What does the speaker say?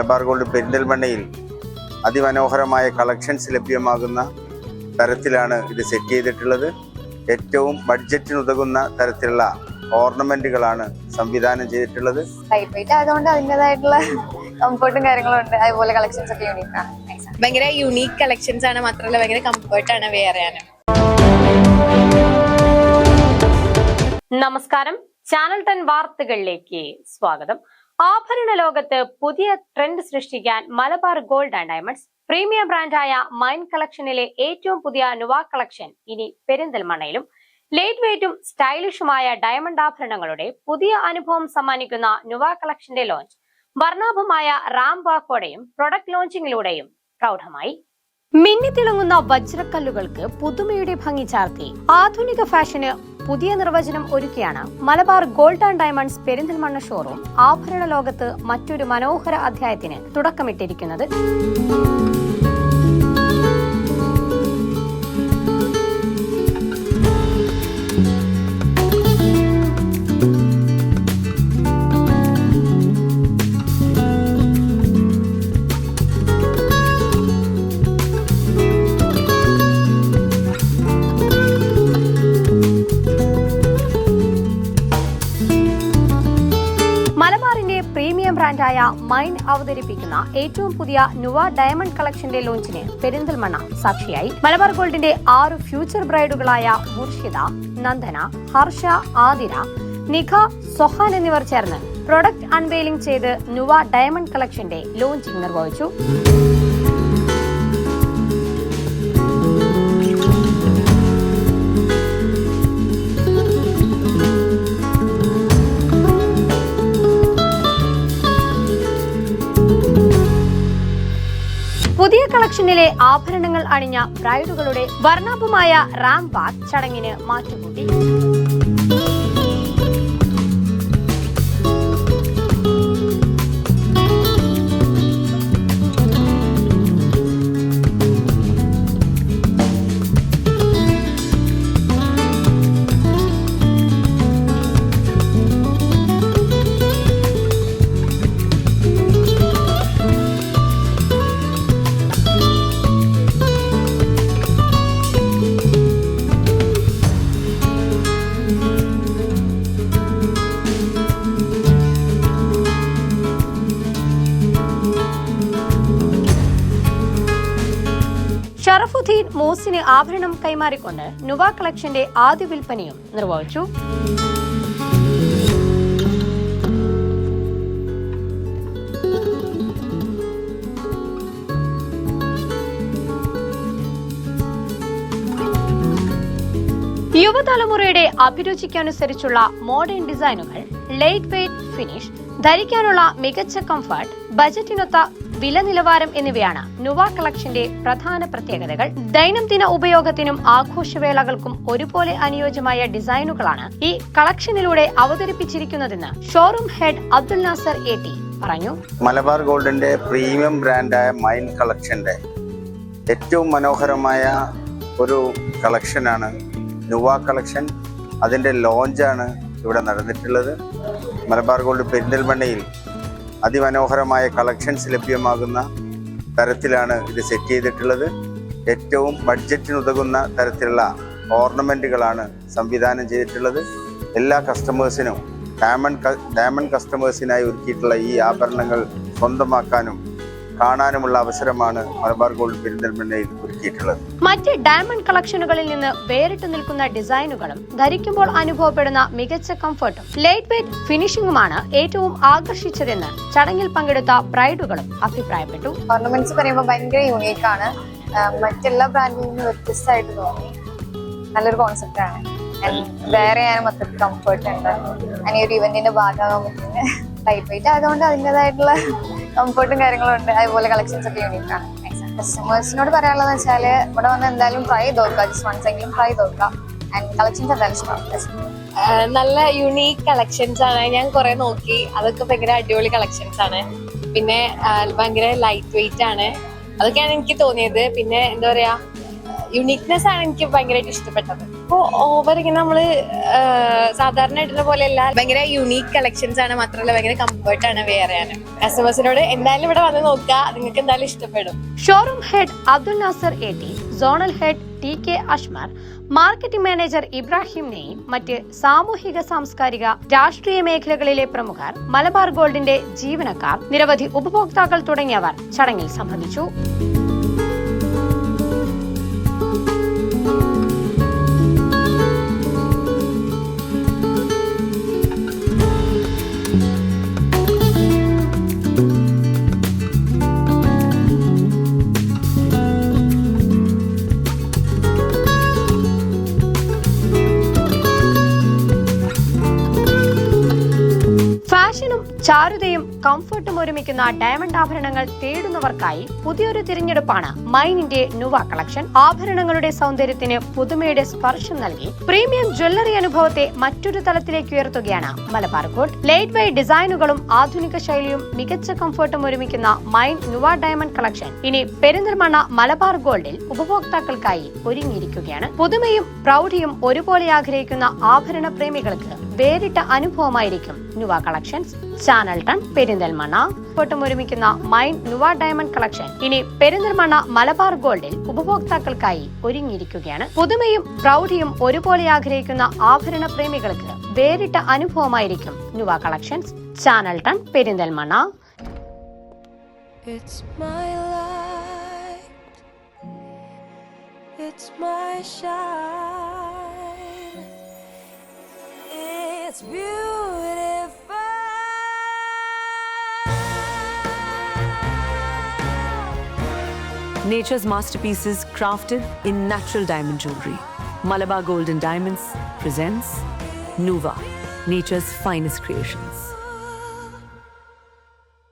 Malabar gold പെരിന്തൽമണ്ണയിൽ അതിമനോഹരമായ collections ലഭ്യമാകുന്ന തരത്തിലാണ് ഇത് സെറ്റ് ചെയ്തിട്ടുള്ളത്. ഏറ്റവും ബഡ്ജറ്റിനുതകുന്ന തരത്തിലുള്ള ഓർണമെന്റുകളാണ് സംവിധാനം ചെയ്തിട്ടുള്ളത്. ലൈറ്റ് വെയിറ്റ് ആയതുകൊണ്ട് അതിൻ്റെതായിട്ടുള്ള കംഫർട്ടും കാര്യങ്ങളും ഉണ്ട്. അതുപോലെ കളക്ഷൻസ് ഒക്കെ യൂണീക്ക് ആണ്. ഭയങ്കര യൂണീക്ക് കളക്ഷൻസ് ആണ്, മാത്രമല്ല ഭയങ്കര കംഫർട്ടാണ് വെയർ ചെയ്യാൻ. നമസ്കാരം, ചാനൽ 10 വാർത്തകളിലേക്ക് സ്വാഗതം. ആഭരണ ലോകത്ത് പുതിയ ട്രെൻഡ് സൃഷ്ടിക്കാൻ Malabar gold and diamonds premium ബ്രാൻഡായ മൈൻ കളക്ഷനിലെ ഏറ്റവും പുതിയ നുവ കളക്ഷൻ ഇനി പെരിന്തൽമണ്ണയിലും. ലൈറ്റ് വെയിറ്റും സ്റ്റൈലിഷുമായ ഡയമണ്ട് ആഭരണങ്ങളുടെ പുതിയ അനുഭവം സമ്മാനിക്കുന്ന നുവ കളക്ഷന്റെ ലോഞ്ച് വർണ്ണാഭമായ റാം വാക്കോടെയും പ്രൊഡക്ട് ലോഞ്ചിങ്ങിലൂടെയും പ്രൗഢമായി. മിന്നിത്തിളങ്ങുന്ന വജ്രക്കല്ലുകൾക്ക് പുതുമയുടെ ഭംഗി ചാർത്തി ആധുനിക ഫാഷന് പുതിയ നിർവചനം ഒരുക്കിയാണ് Malabar gold and diamonds Perinthalmanna showroom ആഭരണ ലോകത്ത് മറ്റൊരു മനോഹര അധ്യായത്തിന് തുടക്കമിട്ടിരിക്കുന്നത്. മലബാറിന്റെ പ്രീമിയം ബ്രാൻഡായ മൈൻ അവതരിപ്പിക്കുന്ന ഏറ്റവും പുതിയ നുവ ഡയമണ്ട് കളക്ഷന്റെ ലോഞ്ചിന് പെരിന്തൽമണ്ണ സാക്ഷിയായി. മലബാർ ഗോൾഡിന്റെ 6 ഫ്യൂച്ചർ ബ്രൈഡുകളായ മുർഷിദ, നന്ദന, ഹർഷ, ആതിര, നിഖ, സൊഹാൻ എന്നിവർ ചേർന്ന് പ്രൊഡക്ട് അൺവെയിലിംഗ് ചെയ്ത് നുവ ഡയമണ്ട് കളക്ഷന്റെ ലോഞ്ചിംഗ് നിർവഹിച്ചു. പുതിയ കളക്ഷനിലെ ആഭരണങ്ങൾ അണിഞ്ഞ ബ്രൈഡുകളുടെ വർണ്ണാഭമായ റാം വാക്ക് ചടങ്ങിന് മാറ്റുകൂട്ടി. ഷറഫുദ്ദീൻ മോസിന് ആഭരണം കൈമാറിക്കൊണ്ട് നുവ കളക്ഷന്റെ ആദ്യ വിൽപ്പനയും നിർവഹിച്ചു. യുവതലമുറയുടെ അഭിരുചിക്കനുസരിച്ചുള്ള മോഡേൺ ഡിസൈനുകൾ, ലൈറ്റ് വെയിറ്റ് ഫിനിഷ്, ധരിക്കാനുള്ള മികച്ച കംഫർട്ട്, ബജറ്റിനൊത്ത വില നിലവാരം എന്നിവയാണ് നുവ കളക്ഷന്റെ പ്രധാന പ്രത്യേകതകൾ. ദൈനംദിന ഉപയോഗത്തിനും ആഘോഷവേളകൾക്കും ഒരുപോലെ അനുയോജ്യമായ ഡിസൈനുകളാണ് ഈ കളക്ഷനിലൂടെ അവതരിപ്പിച്ചിരിക്കുന്നതെന്ന് showroom head Abdul Nasar AT പറഞ്ഞു. മലബാർ ഗോൾഡിന്റെ പ്രീമിയം ബ്രാൻഡായ മൈൻ കളക്ഷന്റെ ഏറ്റവും മനോഹരമായ ഒരു കളക്ഷനാണ് നുവ കളക്ഷൻ. അതിന്റെ ലോഞ്ചാണ് ഇവിടെ നടന്നിട്ടുള്ളത്. മലബാർ ഗോൾഡ് പെരിന്തൽമണ്ണയിൽ അതിമനോഹരമായ കളക്ഷൻസ് ലഭ്യമാകുന്ന തരത്തിലാണ് ഇത് സെറ്റ് ചെയ്തിട്ടുള്ളത്. ഏറ്റവും ബഡ്ജറ്റിനുതകുന്ന തരത്തിലുള്ള ഓർണമെന്റുകളാണ് സംവിധാനം ചെയ്തിട്ടുള്ളത്. എല്ലാ കസ്റ്റമേഴ്സിനും ഡയമണ്ട് കസ്റ്റമേഴ്സിനായി ഒരുക്കിയിട്ടുള്ള ഈ ആഭരണങ്ങൾ സ്വന്തമാക്കാനും കാണാനുമുള്ള അവസരമാണ് മലബാർ ഗോൾഡ് പെരിന്തൽമണ്ണയിൽ ഒരുക്കിയിട്ടുള്ളത്. മറ്റ് ഡയമണ്ട് കളക്ഷനുകളിൽ നിന്ന് വേറിട്ട് നിൽക്കുന്ന ഡിസൈനുകളും ധരിക്കുമ്പോൾ അനുഭവപ്പെടുന്ന മികച്ച കംഫർട്ടും ലൈറ്റ് വെയിറ്റ് ഫിനിഷിംഗുമാണ് ഏറ്റവും ആകർഷിച്ചതെന്ന് ചടങ്ങിൽ പങ്കെടുത്ത ബ്രൈഡുകളും അഭിപ്രായപ്പെട്ടു. ഓർണമെന്റ്സ് പറയുമ്പോൾ ഭയങ്കര യൂണീക്ക് ആണ്. മറ്റെല്ലാ ബ്രാൻഡിൽ നിന്ന് വ്യത്യസ്തമായിട്ട് തോന്നി. നല്ലൊരു കോൺസെപ്റ്റ് ആണ്. വേറെ ചെയ്യാനും മൊത്തത്തിൽ കംഫർട്ട് ഉണ്ട്. അങ്ങനെ ഒരു ഇവന്റിന്റെ ഭാഗമാകാൻ പറ്റുന്നത്. ലൈറ്റ് വെയിറ്റ് ആയതുകൊണ്ട് അതിൻ്റെതായിട്ടുള്ള കംഫർട്ടും കാര്യങ്ങളും ഉണ്ട്. അതുപോലെ കളക്ഷൻസ് ഒക്കെ യൂണീക്ക് ആണ്. കസ്റ്റമേഴ്സിനോട് പറയാനുള്ളതെന്ന് വെച്ചാൽ ഇവിടെ വന്ന് എന്തായാലും ട്രൈ ചെയ്ത് നോക്കുക. ജസ്റ്റ് വൺസ് എങ്കിലും ട്രൈ ചെയ്ത് നോക്കുക. ആൻഡ് കളക്ഷൻസ് എന്തായാലും ഇഷ്ടമാണ്. നല്ല യുണീക്ക് കളക്ഷൻസ് ആണ്. ഞാൻ കുറെ നോക്കി, അതൊക്കെ ഭയങ്കര അടിപൊളി കളക്ഷൻസ് ആണ്. പിന്നെ ഭയങ്കര ലൈറ്റ് വെയിറ്റ് ആണ്, അതൊക്കെയാണ് എനിക്ക് തോന്നിയത്. പിന്നെ എന്താ പറയാ, യുണീക്നെസ് ആണ് എനിക്ക് ഭയങ്കരമായിട്ട് ഇഷ്ടപ്പെട്ടത്. ഇപ്പൊ ഓവർ ഇങ്ങനെ നമ്മള് സാധാരണ ഇടുന്ന പോലെയല്ല, ഭയങ്കര യുണീക്ക് കളക്ഷൻസ് ആണ്. മാത്രമല്ല ഭയങ്കര കംഫർട്ട് ആണ് വെയർ ചെയ്യാൻ. കസ്റ്റമേഴ്സിനോട് എന്തായാലും ഇവിടെ വന്ന് നോക്കുക, നിങ്ങൾക്ക് എന്തായാലും ഇഷ്ടപ്പെടും. Showroom head Abdul Nasar AT, zonal head TK Ashmar, marketing manager ഇബ്രാഹിമിനെയും മറ്റ് സാമൂഹിക സാംസ്കാരിക രാഷ്ട്രീയ മേഖലകളിലെ പ്രമുഖർ, മലബാർ ഗോൾഡിന്റെ ജീവനക്കാർ, നിരവധി ഉപഭോക്താക്കൾ തുടങ്ങിയവർ ചടങ്ങിൽ സംബന്ധിച്ചു. ഫാഷനും ചാരുതയും കംഫർട്ടും ഒരുമിക്കുന്ന ഡയമണ്ട് ആഭരണങ്ങൾ തേടുന്നവർക്കായി പുതിയൊരു തിരഞ്ഞെടുപ്പാണ് മൈനിന്റെ നുവ കളക്ഷൻ. ആഭരണങ്ങളുടെ സൗന്ദര്യത്തിന് പുതുമയുടെ സ്പർശം നൽകി പ്രീമിയം ജ്വല്ലറി അനുഭവത്തെ മറ്റൊരു തലത്തിലേക്ക് ഉയർത്തുകയാണ് മലബാർ ഗോൾഡ്. ലൈറ്റ് വെയ്റ്റ് ഡിസൈനുകളും ആധുനിക ശൈലിയും മികച്ച കംഫർട്ടും ഒരുമിക്കുന്ന മൈൻ നുവ ഡയമണ്ട് കളക്ഷൻ ഇനി പെരിന്തൽമണ്ണ മലബാർ ഗോൾഡിൽ ഉപഭോക്താക്കൾക്കായി ഒരുങ്ങിയിരിക്കുകയാണ്. പുതുമയും പ്രൗഢിയും ഒരുപോലെ ആഗ്രഹിക്കുന്ന ആഭരണ പ്രേമികൾക്ക് വേറിട്ട അനുഭവമായിരിക്കും നുവ കളക്ഷൻസ്. ചാനൽ ടൺ പെരിന്തൽമണ്ണ ഫോട്ടം ഒരുമിക്കുന്ന മൈൻ നുവ ഡയമണ്ട് കളക്ഷൻ ഇനി പെരിന്തൽമണ്ണ മലബാർ ഗോൾഡിൽ ഉപഭോക്താക്കൾക്കായി ഒരുങ്ങിയിരിക്കുകയാണ്. പുതുമയും പ്രൗഢിയും ഒരുപോലെ ആഗ്രഹിക്കുന്ന ആഭരണ പ്രേമികൾക്ക് വേറിട്ട അനുഭവമായിരിക്കും നുവ കളക്ഷൻസ്. ചാനൽ ടൺ Perinthalmanna. It's my light, it's my shine, it's beautiful. Nature's masterpieces crafted in natural diamond jewelry. Malabar Gold and Diamonds presents Nuva, nature's finest creations.